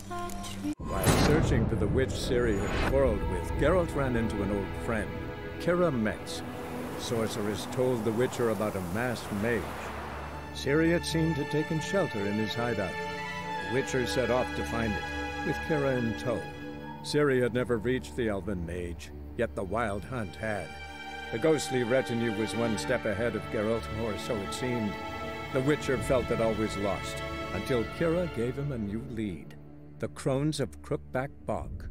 While searching for the witch Ciri had quarreled with, Geralt ran into an old friend, Keira Metz. The sorceress told the Witcher about a masked mage. Ciri had seemed to have taken shelter in his hideout. The Witcher set off to find it, with Keira in tow. Ciri had never reached the elven mage, yet the wild hunt had. The ghostly retinue was one step ahead of Geralt, or so it seemed. The Witcher felt that all was lost, until Keira gave him a new lead. The Crones of Crookback Bog.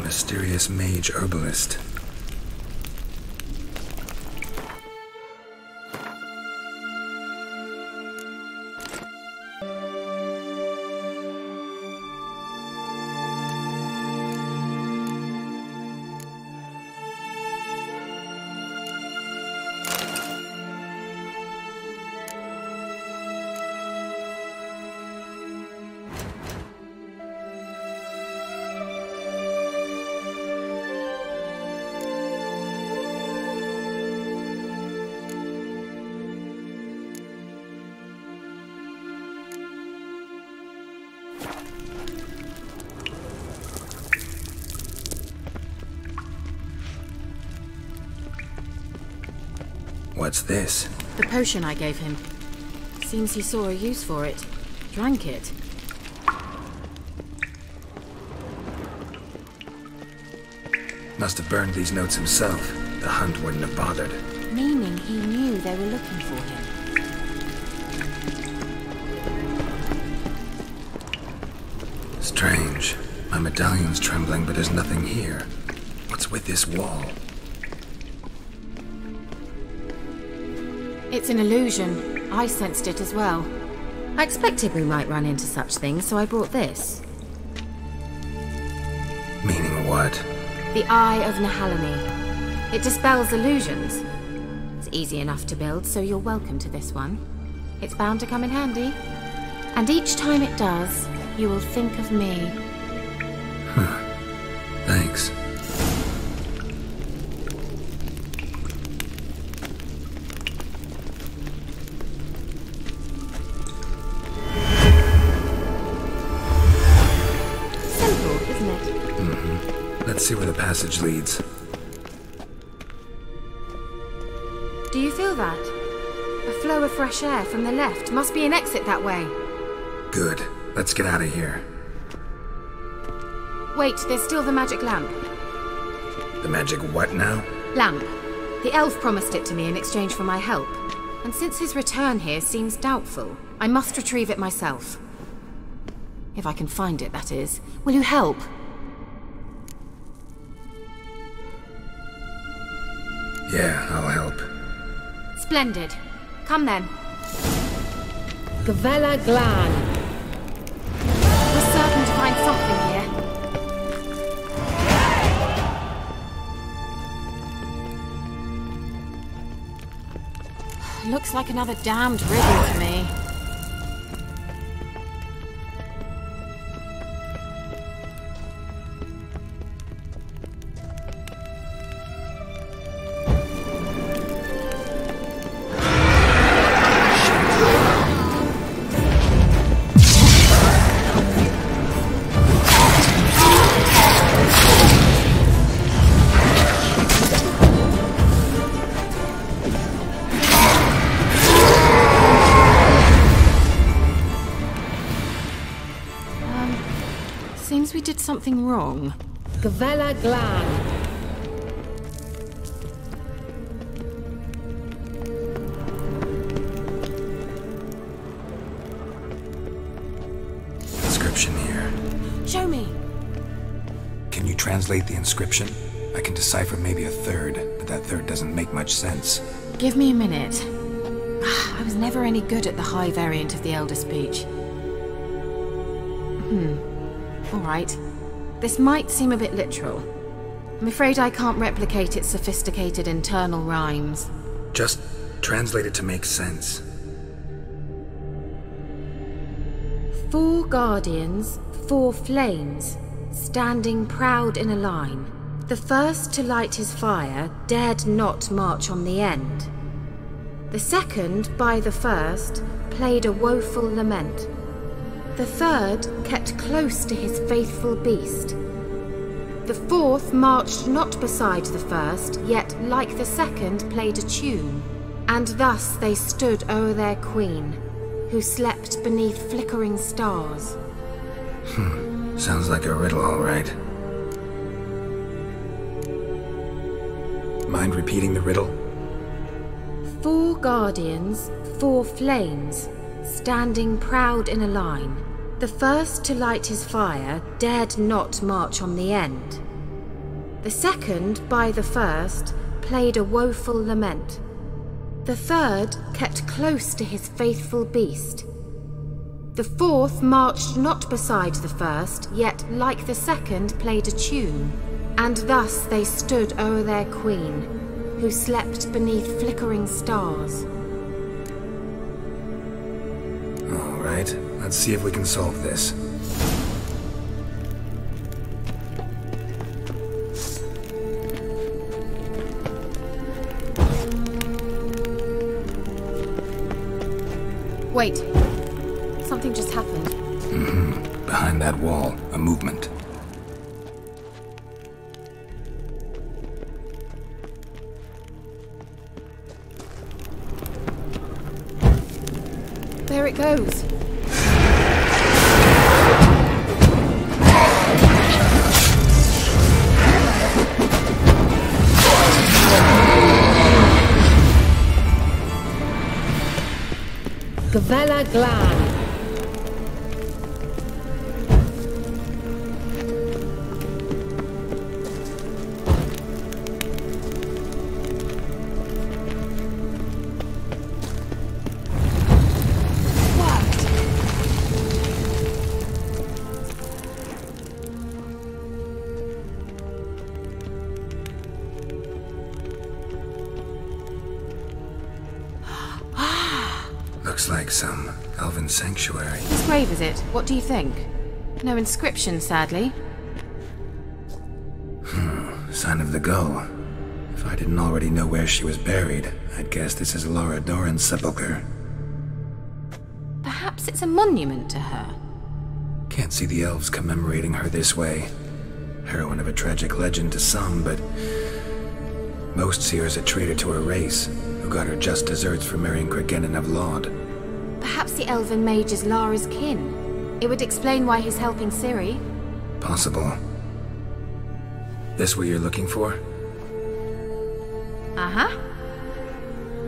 Mysterious mage herbalist. What's this? The potion I gave him. Seems he saw a use for it. Drank it. Must have burned these notes himself. The hunt wouldn't have bothered. Meaning he knew they were looking for him. Strange. My medallion's trembling, but there's nothing here. What's with this wall? It's an illusion. I sensed it as well. I expected we might run into such things, so I brought this. Meaning what? The Eye of Nehalenin. It dispels illusions. It's easy enough to build, so you're welcome to this one. It's bound to come in handy. And each time it does, you will think of me. Huh. Thanks. Simple, isn't it? Mm-hmm. Let's see where the passage leads. Do you feel that? A flow of fresh air from the left. Must be an exit that way. Good. Let's get out of here. Wait, there's still the magic lamp. The magic what now? Lamp. The elf promised it to me in exchange for my help. And since his return here seems doubtful, I must retrieve it myself. If I can find it, that is. Will you help? Yeah, I'll help. Splendid. Come then. Gavella Glan. We're certain to find something here. Looks like another damned riddle to me. Seems we did something wrong. Gavella Glan. Inscription here. Show me. Can you translate the inscription? I can decipher maybe a third, but that third doesn't make much sense. Give me a minute. I was never any good at the high variant of the Elder Speech. Alright. This might seem a bit literal. I'm afraid I can't replicate its sophisticated internal rhymes. Just translate it to make sense. 4 guardians, 4 flames, standing proud in a line. The first to light his fire dared not march on the end. The second, by the first, played a woeful lament. The third kept close to his faithful beast. The fourth marched not beside the first, yet like the second played a tune. And thus they stood o'er their queen, who slept beneath flickering stars. Sounds like a riddle, all right. Mind repeating the riddle? 4 guardians, 4 flames, standing proud in a line. The first to light his fire dared not march on the end. The second, by the first, played a woeful lament. The third kept close to his faithful beast. The fourth marched not beside the first, yet like the second played a tune. And thus they stood o'er their queen, who slept beneath flickering stars. All right, let's see if we can solve this. Wait. Something just happened. Behind that wall, a movement. goes. Gavella Glan. Looks like some elven sanctuary. Whose grave is it? What do you think? No inscription, sadly. Sign of the gull. If I didn't already know where she was buried, I'd guess this is Laura Doran's sepulchre. Perhaps it's a monument to her. Can't see the elves commemorating her this way. Heroine of a tragic legend to some, but most see her as a traitor to her race, who got her just deserts for marrying Cregennan of Laud. Perhaps the elven mage is Lara's kin. It would explain why he's helping Ciri. Possible. This what you're looking for? Uh-huh.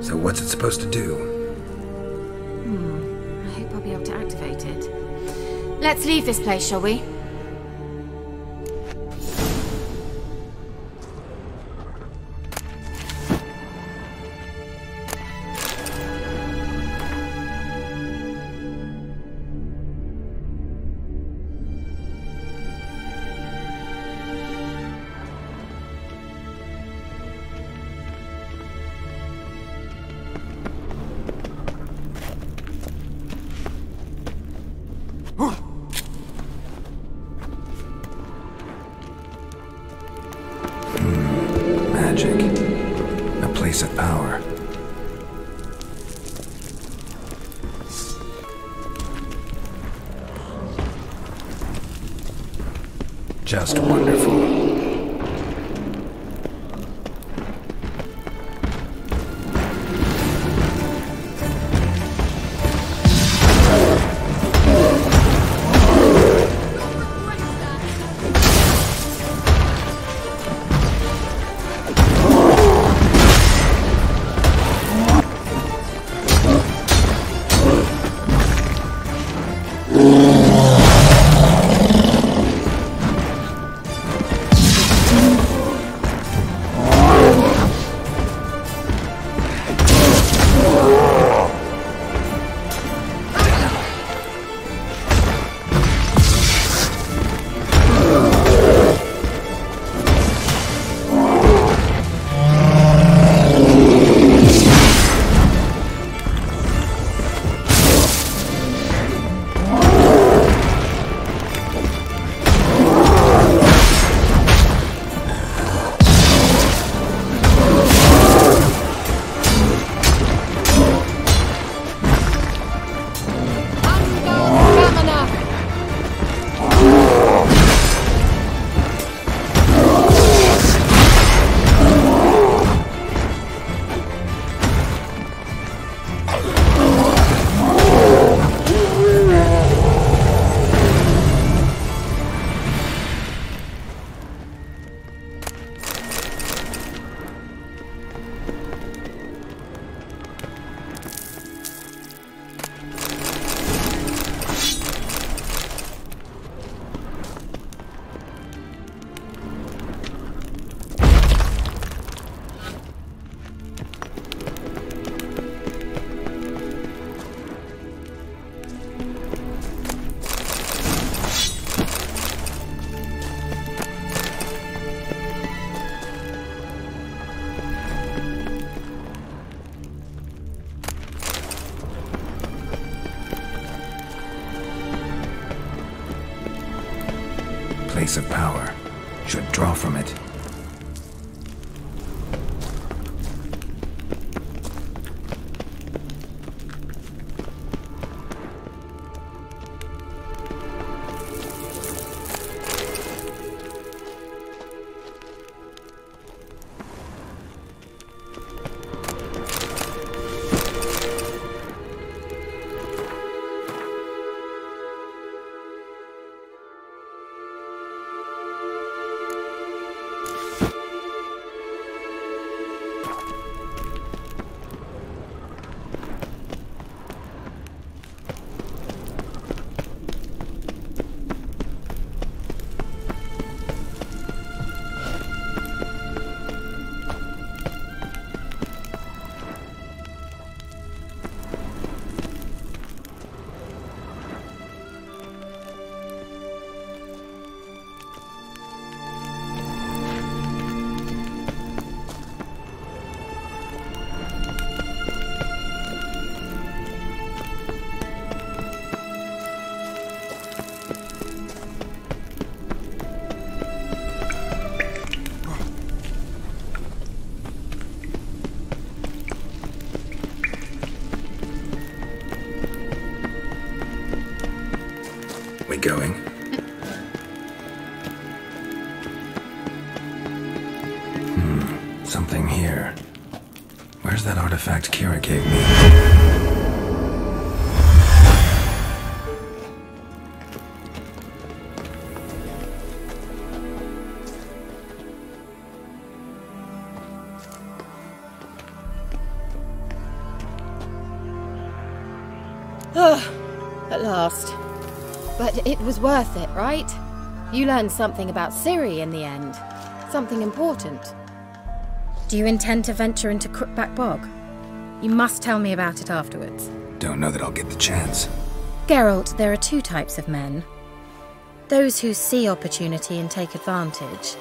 So what's it supposed to do? I hope I'll be able to activate it. Let's leave this place, shall we? Magic. A place of power. Just wonderful. Place of power. Should draw from it. we going? Something here. Where's that artifact Keira gave me? At last. But it was worth it, right? You learned something about Ciri in the end. Something important. Do you intend to venture into Crookback Bog? You must tell me about it afterwards. Don't know that I'll get the chance. Geralt, there are two types of men. Those who see opportunity and take advantage,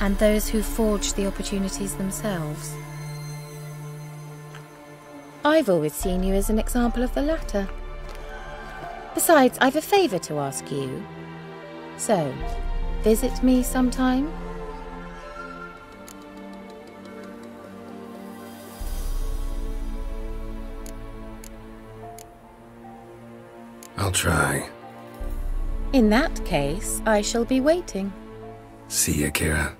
and those who forge the opportunities themselves. I've always seen you as an example of the latter. Besides, I've a favour to ask you. So, visit me sometime? I'll try. In that case, I shall be waiting. See ya, Keira.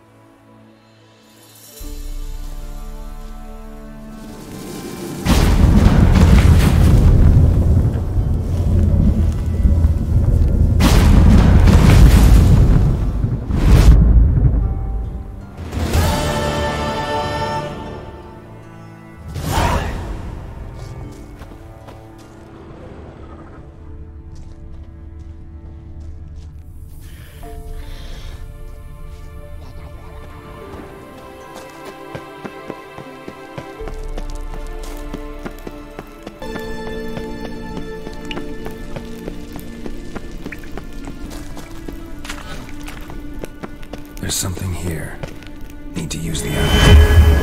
There's something here. Need to use the oven.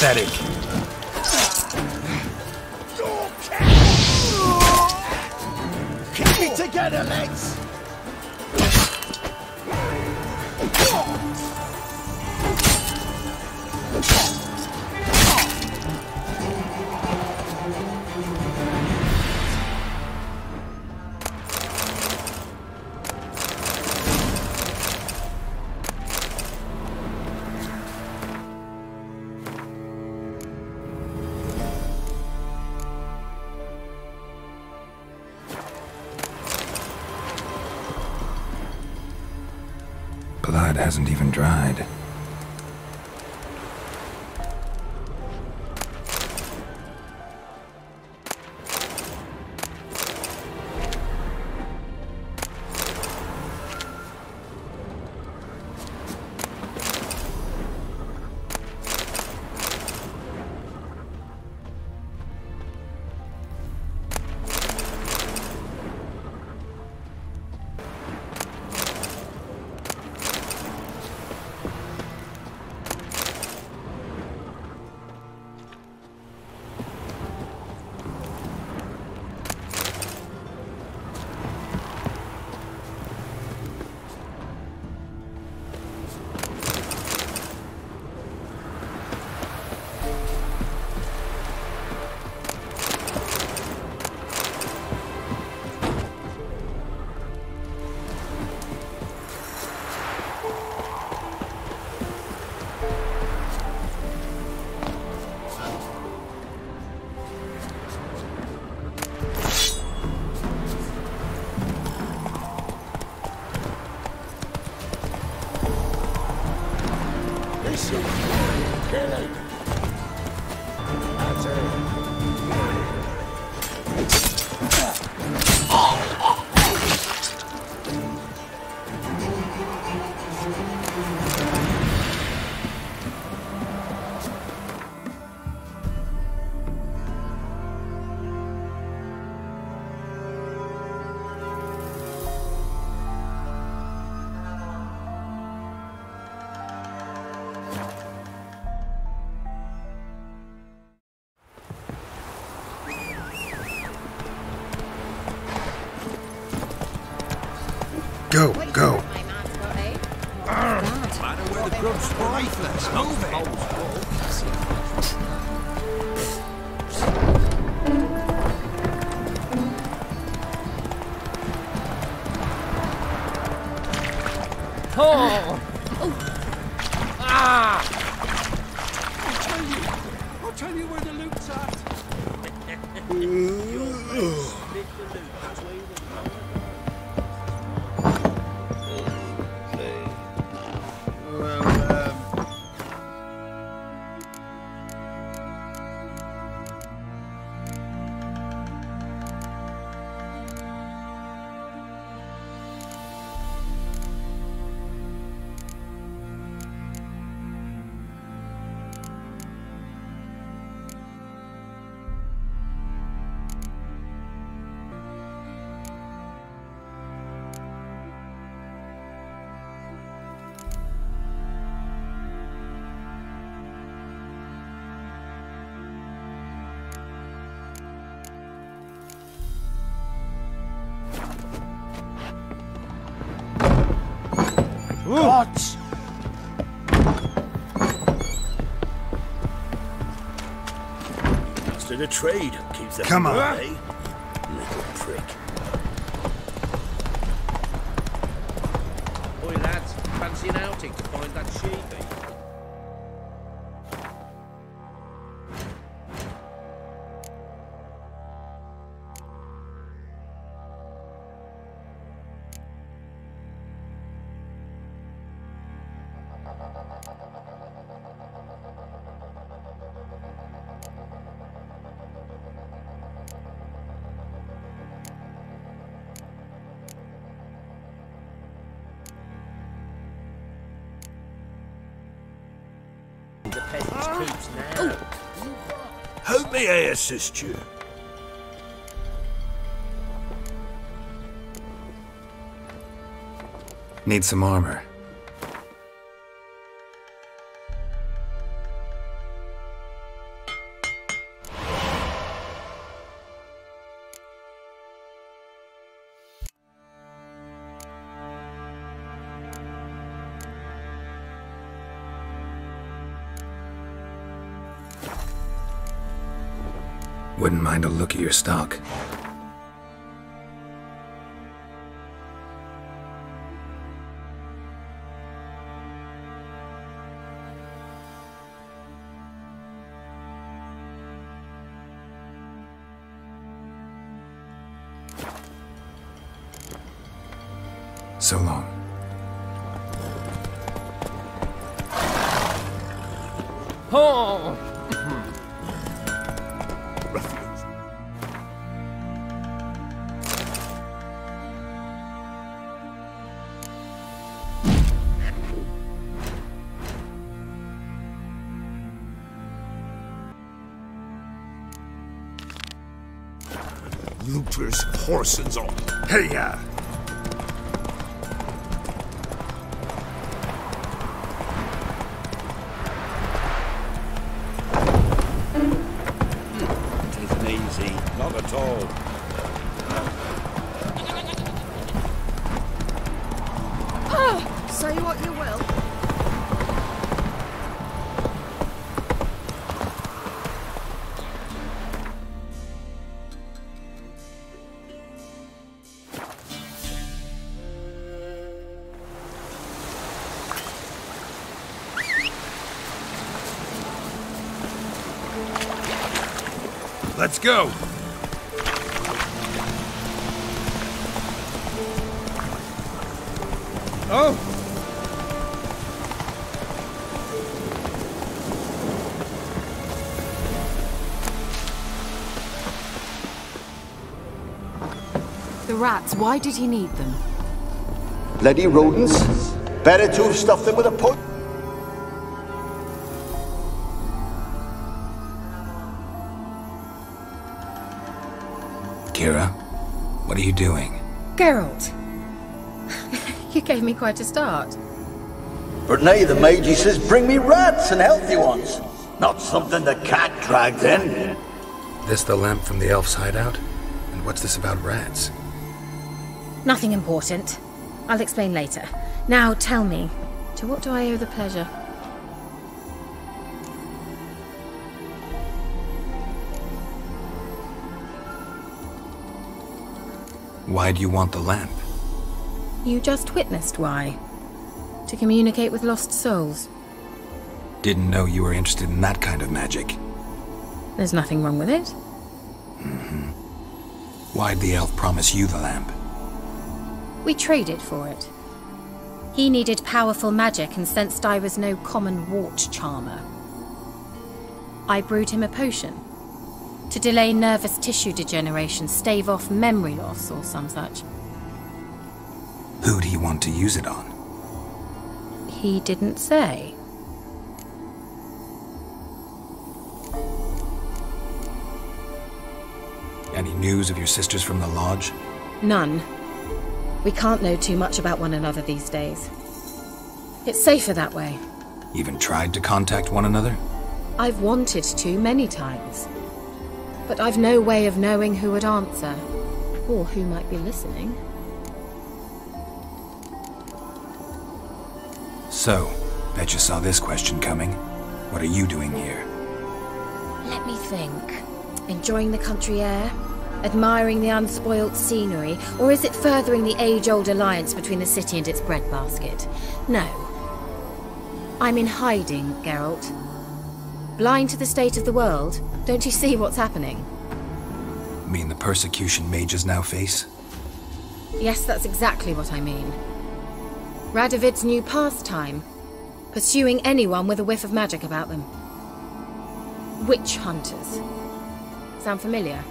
Pathetic. Keep it together, lads! Blood hasn't even dried. Go, go. Oh! Ah! I'll tell you where the loot's at. What? Master of the trade keeps them Come on. away. Little prick. Boy, lads, fancy an outing to find that sheepy. The peasants' coops now. How may I assist you? Need some armor. Wouldn't mind a look at your stock. So long. Oh! Looters, horsens all. Hey, easy, not at all. Say what you will. Let's go. Oh! The rats, why did he need them? Bloody rodents. Better to have stuffed them with a pot. Keira, what are you doing? Geralt! You gave me quite a start. But now the mage says bring me rats and healthy ones. Not something the cat dragged in. This the lamp from the elf's hideout? And what's this about rats? Nothing important. I'll explain later. Now tell me, to what do I owe the pleasure? Why do you want the lamp? You just witnessed why. To communicate with lost souls. Didn't know you were interested in that kind of magic. There's nothing wrong with it. Mm-hmm. Why'd the elf promise you the lamp? We traded for it. He needed powerful magic and sensed I was no common wart charmer. I brewed him a potion. To delay nervous tissue degeneration, stave off memory loss or some such. Who'd he want to use it on? He didn't say. Any news of your sisters from the lodge? None. We can't know too much about one another these days. It's safer that way. Even tried to contact one another? I've wanted to many times. But I've no way of knowing who would answer, or who might be listening. So, bet you saw this question coming. What are you doing here? Let me think. Enjoying the country air? Admiring the unspoilt scenery? Or is it furthering the age-old alliance between the city and its breadbasket? No. I'm in hiding, Geralt. Blind to the state of the world? Don't you see what's happening? Mean the persecution mages now face? Yes, that's exactly what I mean. Radovid's new pastime. Pursuing anyone with a whiff of magic about them. Witch hunters. Sound familiar?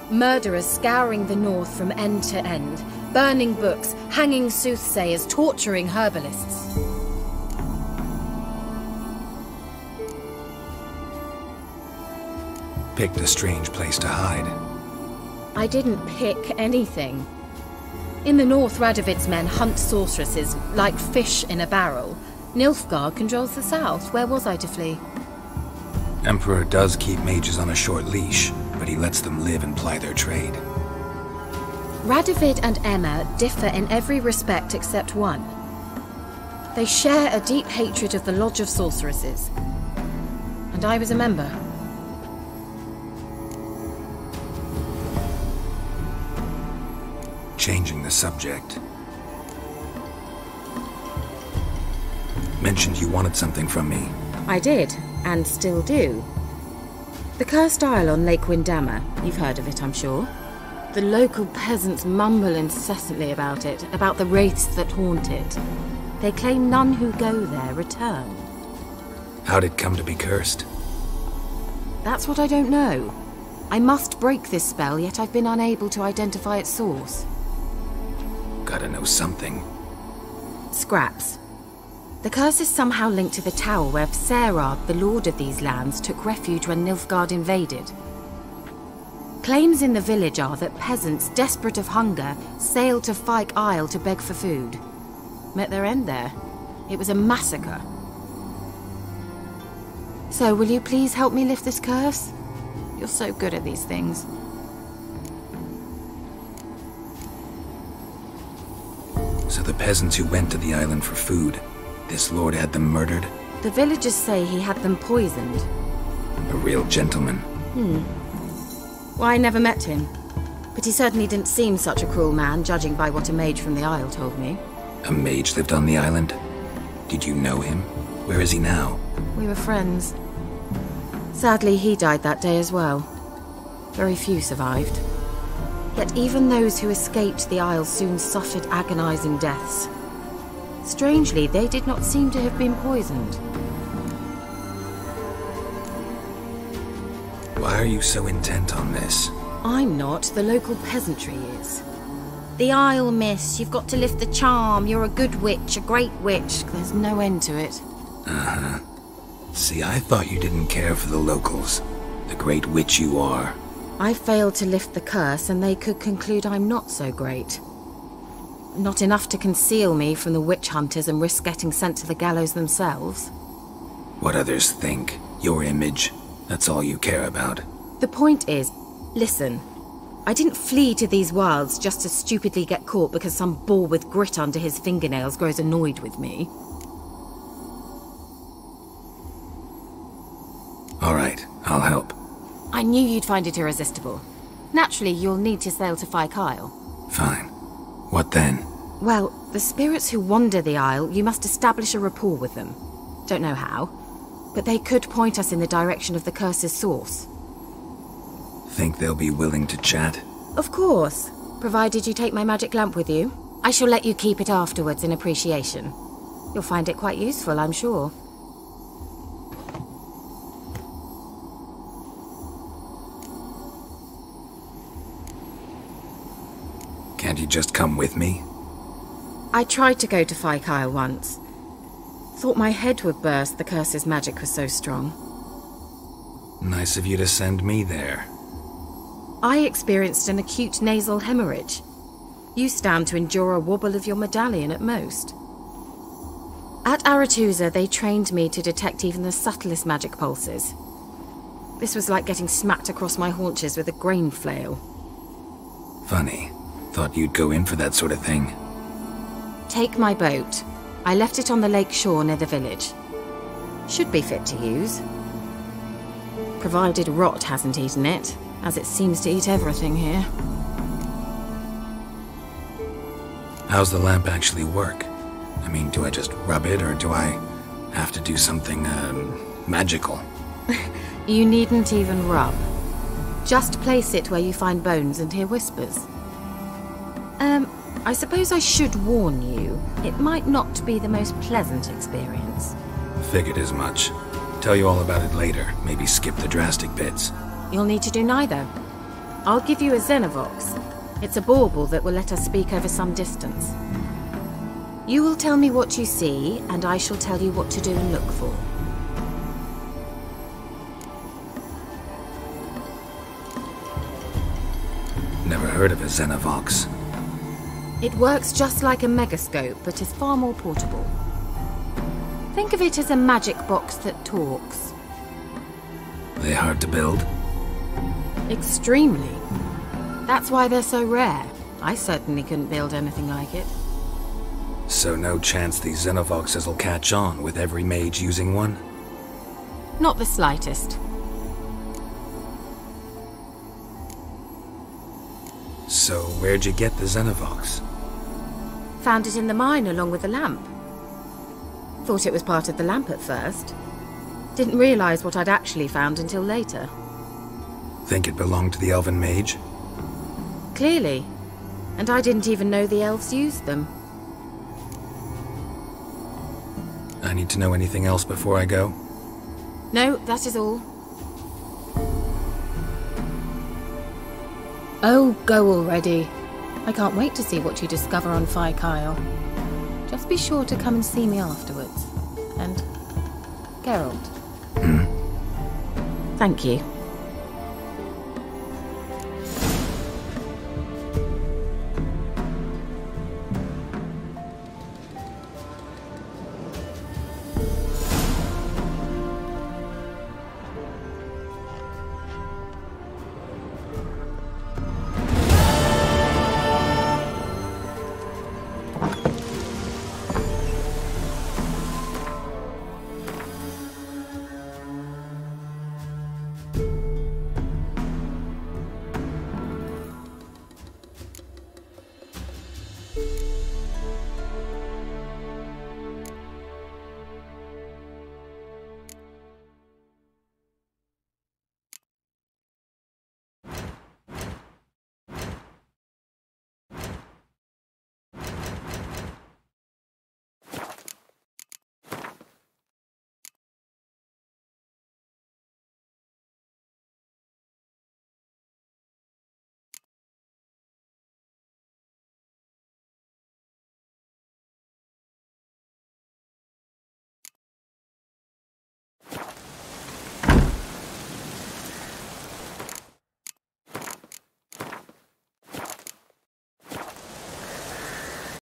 Murderers scouring the north from end to end. Burning books, hanging soothsayers, torturing herbalists. Picked a strange place to hide. I didn't pick anything. In the north, Radovid's men hunt sorceresses like fish in a barrel. Nilfgaard controls the south. Where was I to flee? Emperor does keep mages on a short leash, but he lets them live and ply their trade. Radovid and Emma differ in every respect except one. They share a deep hatred of the Lodge of Sorceresses. And I was a member. changing the subject. Mentioned you wanted something from me. I did, and still do. The cursed isle on Lake Windammer. You've heard of it, I'm sure. The local peasants mumble incessantly about it, about the wraiths that haunt it. They claim none who go there return. How'd it come to be cursed? That's what I don't know. I must break this spell, yet I've been unable to identify its source. Gotta know something. Scraps. The curse is somehow linked to the tower where Serard, the lord of these lands, took refuge when Nilfgaard invaded. Claims in the village are that peasants, desperate of hunger, sailed to Fyke Isle to beg for food. Met their end there. It was a massacre. So, will you please help me lift this curse? You're so good at these things. So the peasants who went to the island for food, this lord had them murdered? The villagers say he had them poisoned. A real gentleman. Well, I never met him. But he certainly didn't seem such a cruel man, judging by what a mage from the Isle told me. A mage lived on the island? Did you know him? Where is he now? We were friends. Sadly, he died that day as well. Very few survived. Yet even those who escaped the Isle soon suffered agonizing deaths. Strangely, they did not seem to have been poisoned. Why are you so intent on this? I'm not, the local peasantry is. The Isle, miss, you've got to lift the charm. You're a good witch, a great witch. There's no end to it. Uh-huh. See, I thought you didn't care for the locals. The great witch you are. I failed to lift the curse, and they could conclude I'm not so great. Not enough to conceal me from the witch hunters and risk getting sent to the gallows themselves. What others think, your image, that's all you care about. The point is, listen, I didn't flee to these wilds just to stupidly get caught because some boar with grit under his fingernails grows annoyed with me. All right, I'll help. I knew you'd find it irresistible. Naturally, you'll need to sail to Fyke Isle. Fine. What then? Well, the spirits who wander the Isle, you must establish a rapport with them. Don't know how, but they could point us in the direction of the curse's source. Think they'll be willing to chat? Of course, provided you take my magic lamp with you. I shall let you keep it afterwards in appreciation. You'll find it quite useful, I'm sure. Can't you just come with me? I tried to go to Fyke Isle once. Thought my head would burst, the curse's magic was so strong. Nice of you to send me there. I experienced an acute nasal hemorrhage. You stand to endure a wobble of your medallion at most. At Aretusa, they trained me to detect even the subtlest magic pulses. This was like getting smacked across my haunches with a grain flail. Funny. Thought you'd go in for that sort of thing. Take my boat. I left it on the lake shore near the village. Should be fit to use. Provided rot hasn't eaten it, as it seems to eat everything here. How's the lamp actually work? I mean, do I just rub it, or do I have to do something, magical? You needn't even rub. Just place it where you find bones and hear whispers. I suppose I should warn you, it might not be the most pleasant experience. Figured as much. Tell you all about it later, maybe skip the drastic bits. You'll need to do neither. I'll give you a Xenovox. It's a bauble that will let us speak over some distance. You will tell me what you see, and I shall tell you what to do and look for. Never heard of a Xenovox. It works just like a megascope, but is far more portable. Think of it as a magic box that talks. They hard to build? Extremely. That's why they're so rare. I certainly couldn't build anything like it. So no chance these Xenovoxes will catch on with every mage using one? Not the slightest. So, where'd you get the Xenovox? Found it in the mine along with the lamp. Thought it was part of the lamp at first. Didn't realise what I'd actually found until later. Think it belonged to the elven mage? Clearly. And I didn't even know the elves used them. I need to know anything else before I go? No, that is all. Oh, go already. I can't wait to see what you discover on Kyle. Just be sure to come and see me afterwards. And Geralt. Thank you.